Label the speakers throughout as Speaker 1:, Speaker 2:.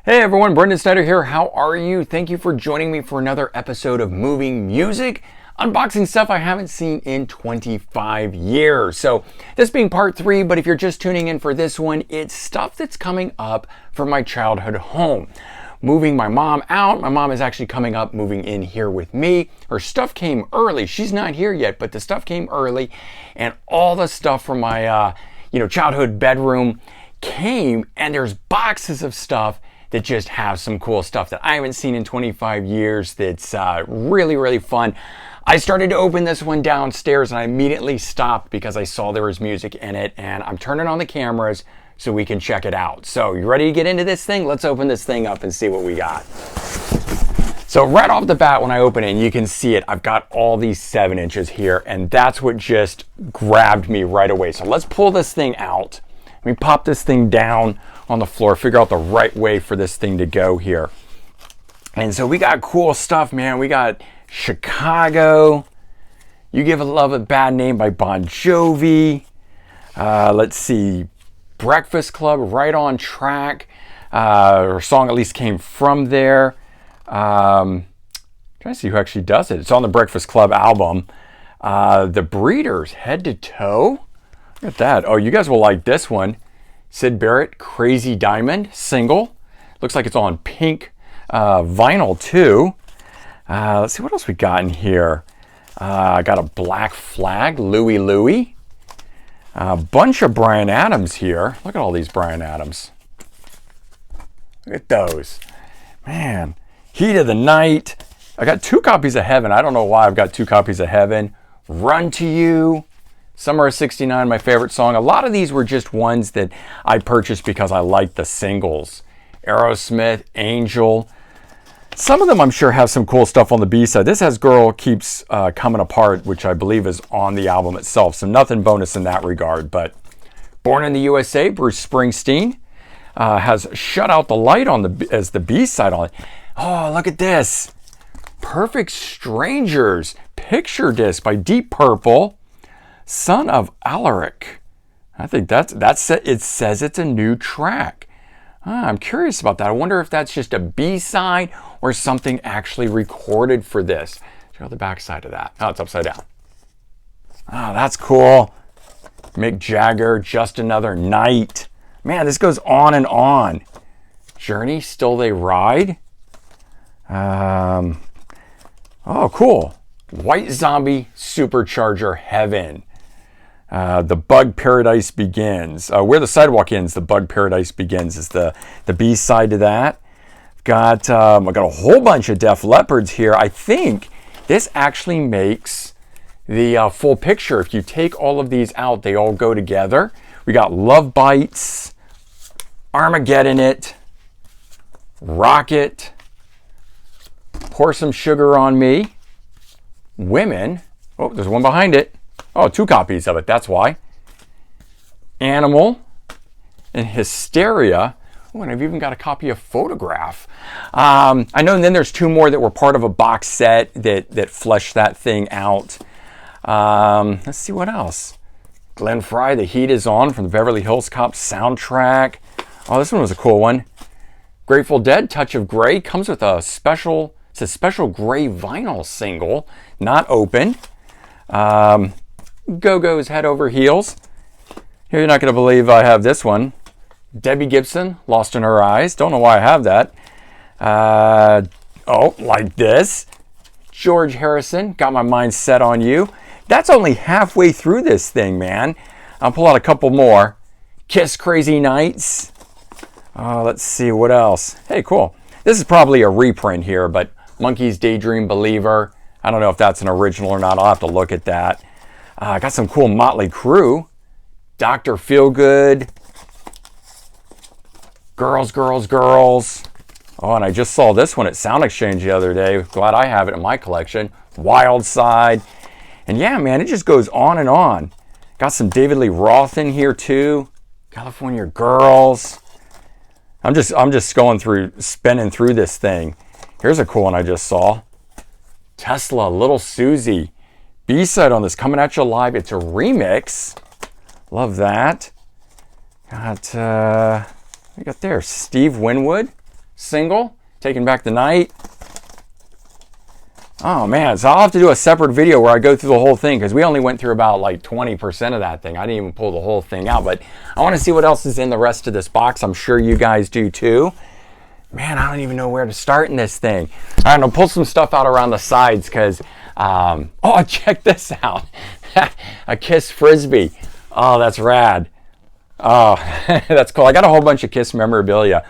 Speaker 1: Hey everyone, Brendan Snyder here. How are you? Thank you for joining me for another episode of Moving Music, unboxing stuff I haven't seen in 25 years. So this being part 3, but if you're just tuning in for this one, it's stuff that's coming up from my childhood home. Moving my mom out. My mom is actually coming up, moving in here with me. Her stuff came early. She's not here yet, but the stuff came early, and all the stuff from my childhood bedroom came, and there's boxes of stuff that just have some cool stuff that I haven't seen in 25 years that's really, really fun. I started to open this one downstairs and I immediately stopped because I saw there was music in it, and I'm turning on the cameras so we can check it out. So you ready to get into this thing? Let's open this thing up and see what we got. So right off the bat when I open it, you can see it, I've got all these 7 inches here, and that's what just grabbed me right away. So let's pull this thing out. Let me pop this thing down on the floor, figure out the right way for this thing to go here. And so we got cool stuff, man. We got Chicago, You Give a Love a Bad Name by Bon Jovi. Let's see, Breakfast Club, Right on Track. Her song at least came from there. Trying to see who actually does it. It's on the Breakfast Club album. The Breeders, Head to Toe. Look at that. Oh, you guys will like this one. Syd Barrett, Crazy Diamond, single. Looks like it's on pink vinyl too. Let's see what else we got in here. I got a Black Flag, Louie Louie. A bunch of Bryan Adams here. Look at all these Bryan Adams. Look at those. Man, Heat of the Night. I got 2 copies of Heaven. I don't know why I've got 2 copies of Heaven. Run to You. Summer of '69, my favorite song. A lot of these were just ones that I purchased because I liked the singles. Aerosmith, Angel. Some of them I'm sure have some cool stuff on the B-side. This has Girl Keeps Coming Apart, which I believe is on the album itself. So nothing bonus in that regard. But Born in the USA, Bruce Springsteen, has Shut Out the Light on as the B-side on it. Oh, look at this. Perfect Strangers, picture disc by Deep Purple. Son of Alaric. I think that's it. It says it's a new track. I'm curious about that. I wonder if that's just a B-side or something actually recorded for this. Check out the back side of that. Oh, it's upside down. Oh, that's cool. Mick Jagger, Just Another Night. Man, this goes on and on. Journey, Still They Ride. Oh, cool. White Zombie, Supercharger, Heaven. The Bug Paradise Begins. Where the Sidewalk Ends, The Bug Paradise Begins is the B-side to that. I got a whole bunch of Def Leppards here. I think this actually makes the full picture. If you take all of these out, they all go together. We got Love Bites, Armageddon It, Rocket, Pour Some Sugar on Me, Women. Oh, there's one behind it. Oh, 2 copies of it, that's why. Animal and Hysteria. Oh, and I've even got a copy of Photograph. I know, and then there's 2 more that were part of a box set that fleshed that thing out. Let's see what else. Glenn Frey, The Heat Is On from the Beverly Hills Cop soundtrack. Oh, this one was a cool one. Grateful Dead, Touch of Grey, comes with a special, it's a special gray vinyl single, not open. Go-Go's Head Over Heels. Here, you're not going to believe I have this one. Debbie Gibson, Lost in Her Eyes. Don't know why I have that. Like this. George Harrison, Got My Mind Set on You. That's only halfway through this thing, man. I'll pull out a couple more. Kiss Crazy Nights. Let's see, what else? Hey, cool. This is probably a reprint here, but Monkey's Daydream Believer. I don't know if that's an original or not. I'll have to look at that. I got some cool Motley Crue. Dr. Feelgood. Girls, Girls, Girls. Oh, and I just saw this one at Sound Exchange the other day. Glad I have it in my collection. Wild Side. And yeah, man, it just goes on and on. Got some David Lee Roth in here too. California Girls. I'm just going through, spinning through this thing. Here's a cool one I just saw. Tesla, Little Susie. B-side on this, Coming At You Live. It's a remix. Love that. Got, we got there, Steve Winwood. single, Taking Back the Night. Oh man, so I'll have to do a separate video where I go through the whole thing, because we only went through about like 20% of that thing. I didn't even pull the whole thing out, but I want to see what else is in the rest of this box. I'm sure you guys do too. Man, I don't even know where to start in this thing. All right, I'll pull some stuff out around the sides, because, oh, check this out. A Kiss Frisbee. Oh, that's rad. Oh, that's cool. I got a whole bunch of Kiss memorabilia.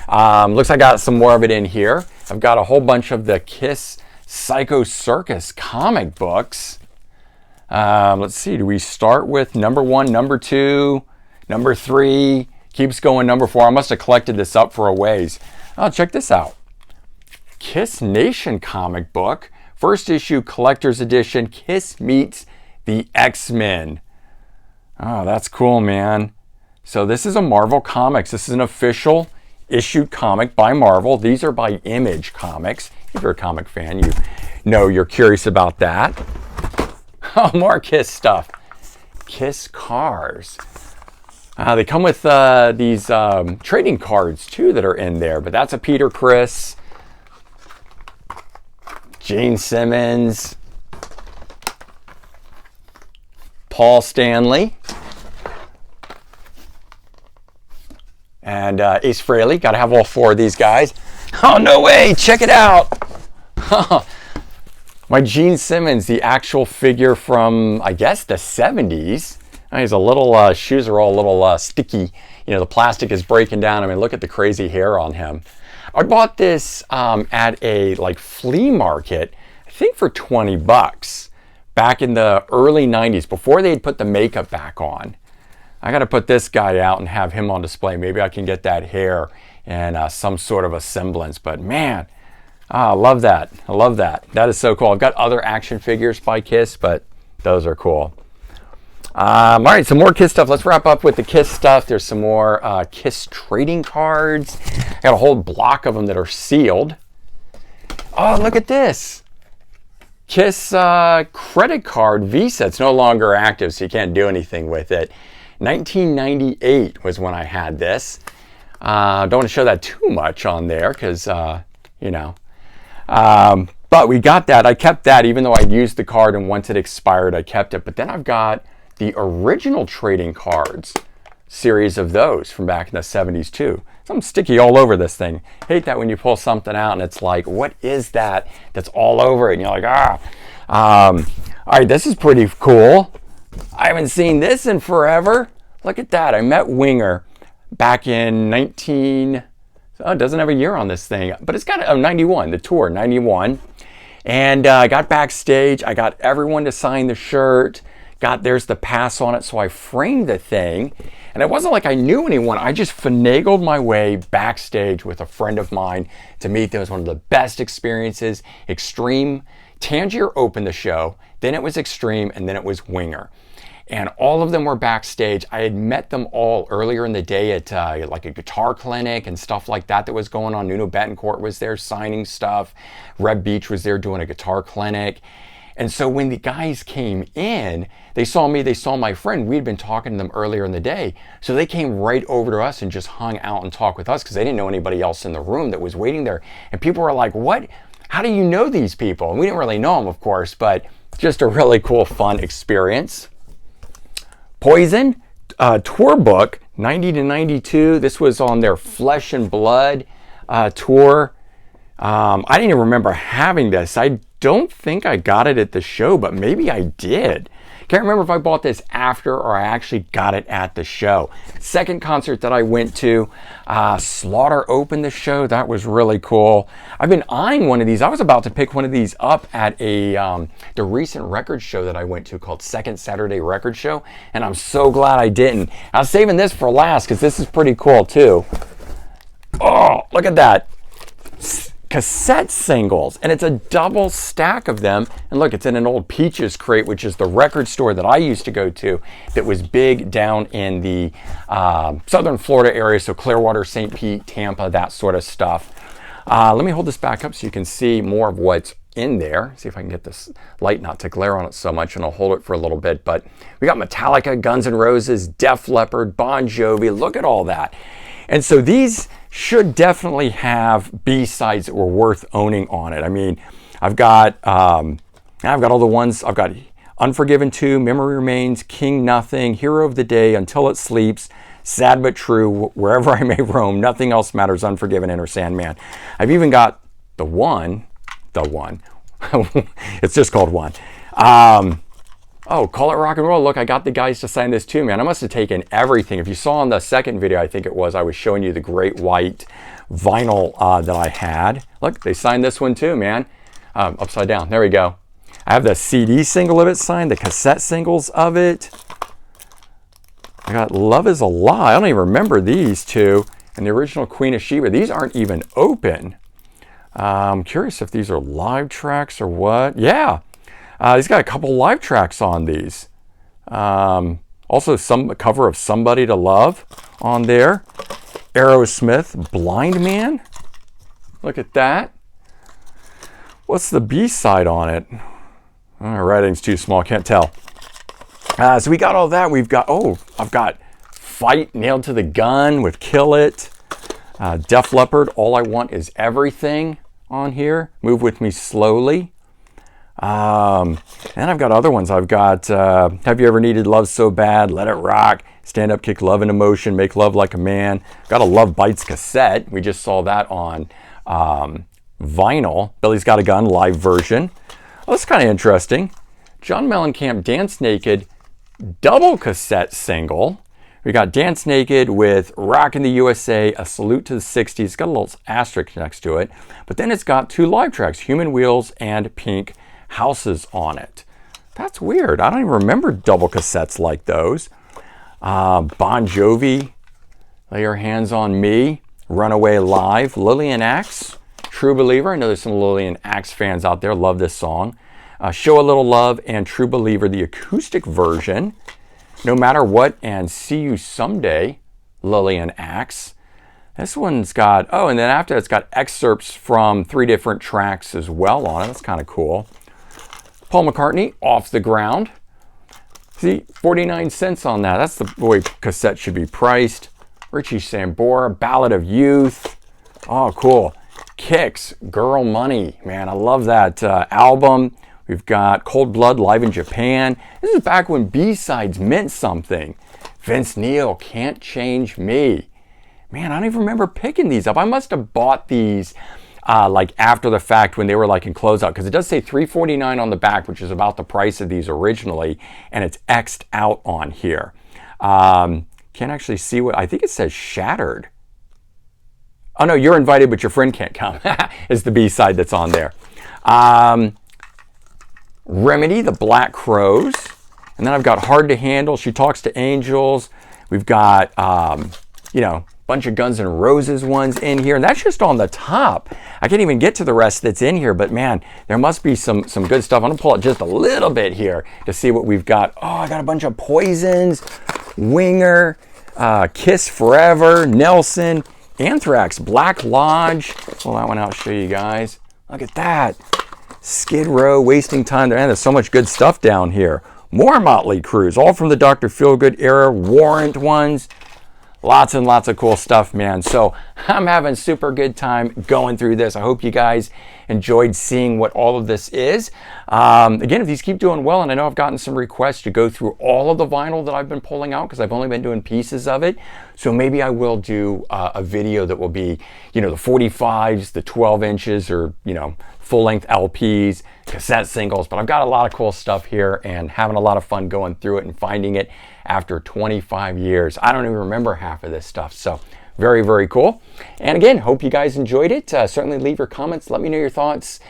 Speaker 1: Looks like I got some more of it in here. I've got a whole bunch of the Kiss Psycho Circus comic books. Let's see, do we start with number 1, number 2, number 3, keeps going number 4. I must have collected this up for a ways. Oh, check this out. Kiss Nation comic book, first issue collector's edition, Kiss Meets the X-Men. Oh, that's cool, man. So this is a Marvel Comics. This is an official issued comic by Marvel. These are by Image Comics. If you're a comic fan, you know you're curious about that. Oh, more Kiss stuff. Kiss cars. They come with these trading cards too that are in there, but that's a Peter Criss, Gene Simmons, Paul Stanley, and Ace Frehley. Got to have all 4 of these guys. Oh, no way! Check it out! My Gene Simmons, the actual figure from, I guess, the 70s. He's a little, shoes are all a little sticky. You know, the plastic is breaking down. I mean, look at the crazy hair on him. I bought this at a like flea market, I think for 20 bucks, back in the early 90s, before they'd put the makeup back on. I got to put this guy out and have him on display. Maybe I can get that hair and some sort of a semblance. But man, I love that. I love that. That is so cool. I've got other action figures by Kiss, but those are cool. All right, some more Kiss stuff. Let's wrap up with the Kiss stuff. There's some more Kiss trading cards. I got a whole block of them that are sealed. Oh, look at this. Kiss credit card Visa. It's no longer active, so you can't do anything with it. 1998 was when I had this. Don't want to show that too much on there because, you know. But we got that. I kept that even though I used the card, and once it expired, I kept it. But then I've got the original trading cards series of those from back in the 70s too. Something sticky all over this thing. Hate that when you pull something out and it's like, what is that that's all over it? And you're like, ah. All right, this is pretty cool. I haven't seen this in forever. Look at that. I met Winger back in oh, it doesn't have a year on this thing, but it's got 91, the tour, 91. And I got backstage. I got everyone to sign the shirt. There's the pass on it, so I framed the thing. And it wasn't like I knew anyone. I just finagled my way backstage with a friend of mine to meet them. It was one of the best experiences. Extreme. Tangier opened the show, then it was Extreme, and then it was Winger. And all of them were backstage. I had met them all earlier in the day at like a guitar clinic and stuff like that was going on. Nuno Betancourt was there signing stuff. Reb Beach was there doing a guitar clinic. And so when the guys came in, they saw me, they saw my friend. We'd been talking to them earlier in the day. So they came right over to us and just hung out and talked with us because they didn't know anybody else in the room that was waiting there. And people were like, what? How do you know these people? And we didn't really know them, of course, but just a really cool, fun experience. Poison, tour book, 90 to 92. This was on their Flesh and Blood tour. I didn't even remember having this. I don't think I got it at the show, but maybe I did. Can't remember if I bought this after or I actually got it at the show. Second concert that I went to, Slaughter opened the show. That was really cool. I've been eyeing one of these. I was about to pick one of these up at the recent record show that I went to called Second Saturday Record Show, and I'm so glad I didn't. I was saving this for last because this is pretty cool too. Oh, look at that. Cassette singles, and it's a double stack of them. And look, it's in an old Peaches crate, which is the record store that I used to go to that was big down in the southern Florida area, so Clearwater, St. Pete, Tampa, that sort of stuff. Let me hold this back up so you can see more of what's in there. See if I can get this light not to glare on it so much, and I'll hold it for a little bit. But we got Metallica, Guns N' Roses, Def Leppard, Bon Jovi. Look at all that. And so these should definitely have B-sides that were worth owning on it. I mean, I've got all the ones. I've got Unforgiven 2, Memory Remains, King Nothing, Hero of the Day, Until It Sleeps, Sad But True, Wherever I May Roam, Nothing Else Matters, Unforgiven, Enter Sandman. I've even got the one. It's just called One. Oh, Call It Rock and Roll. Look, I got the guys to sign this too, man. I must have taken everything. If you saw in the second video, I think it was, I was showing you the great white vinyl that I had. Look, they signed this one too, man. Upside down. There we go. I have the CD single of it signed, the cassette singles of it. I got Love Is a Lie. I don't even remember these two. And the original Queen of Sheba. These aren't even open. I'm curious if these are live tracks or what. Yeah. He's got a couple live tracks on these. Also, a cover of Somebody to Love on there. Aerosmith, Blind Man. Look at that. What's the B-side on it? Oh, writing's too small, can't tell. So we got all that. I've got Fight, Nailed to the Gun with Kill It. Def Leppard, All I Want Is Everything on here. Move With Me Slowly. And I've got other ones. I've got Have You Ever Needed Love So Bad, Let It Rock, Stand Up, Kick Love into Motion, Make Love Like a Man. Got a Love Bites cassette. We just saw that on vinyl. Billy's Got a Gun live version. Oh, that's kind of interesting. John Mellencamp, Dance Naked, double cassette single. We got Dance Naked with Rockin' the USA, A Salute to the 60s. It's got a little asterisk next to it. But then it's got two live tracks, Human Wheels and Pink Houses on it. That's weird. I don't even remember double cassettes like those. Bon Jovi, Lay Your Hands on Me, Runaway Live, Lillian Axe, True Believer. I know there's some Lillian Axe fans out there. Love this song. Show a Little Love and True Believer, the acoustic version. No Matter What and See You Someday, Lillian Axe. This one's got, and then after it's got excerpts from 3 different tracks as well on it. That's kind of cool. Paul McCartney, Off the Ground. See, 49 cents on that. That's the way cassette should be priced. Richie Sambora, Ballad of Youth. Oh, cool. Kicks, Girl Money. Man, I love that album. We've got Cold Blood live in Japan. This is back when B-sides meant something. Vince Neil, Can't Change Me. Man, I don't even remember picking these up. I must have bought these like after the fact when they were like in closeout, because it does say $3.49 on the back, which is about the price of these originally, and it's X'd out on here. Can't actually see what, I think it says Shattered. Oh no, You're Invited but Your Friend Can't Come is the B-side that's on there. Remedy, The Black Crows. And then I've got Hard to Handle, She Talks to Angels. We've got, bunch of Guns N' Roses ones in here. And that's just on the top. I can't even get to the rest that's in here. But man, there must be some good stuff. I'm going to pull it just a little bit here to see what we've got. Oh, I got a bunch of Poisons, Winger, Kiss Forever, Nelson, Anthrax, Black Lodge. Pull that one out, show you guys. Look at that. Skid Row, Wasting Time. There's so much good stuff down here. More Motley Crues, all from the Dr. Feelgood era, Warrant ones. Lots and lots of cool stuff, man. So I'm having super good time going through this. I hope you guys enjoyed seeing what all of this is. Again, if these keep doing well, and I know I've gotten some requests to go through all of the vinyl that I've been pulling out because I've only been doing pieces of it. So maybe I will do a video that will be, the 45s, the 12 inches, or, full-length LPs, cassette singles. But I've got a lot of cool stuff here and having a lot of fun going through it and finding it after 25 years. I don't even remember half of this stuff. So very, very cool. And again, hope you guys enjoyed it. Certainly leave your comments. Let me know your thoughts.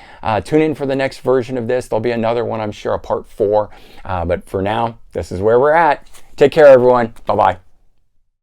Speaker 1: Tune in for the next version of this. There'll be another one, I'm sure, a part 4. But for now, this is where we're at. Take care, everyone. Bye-bye.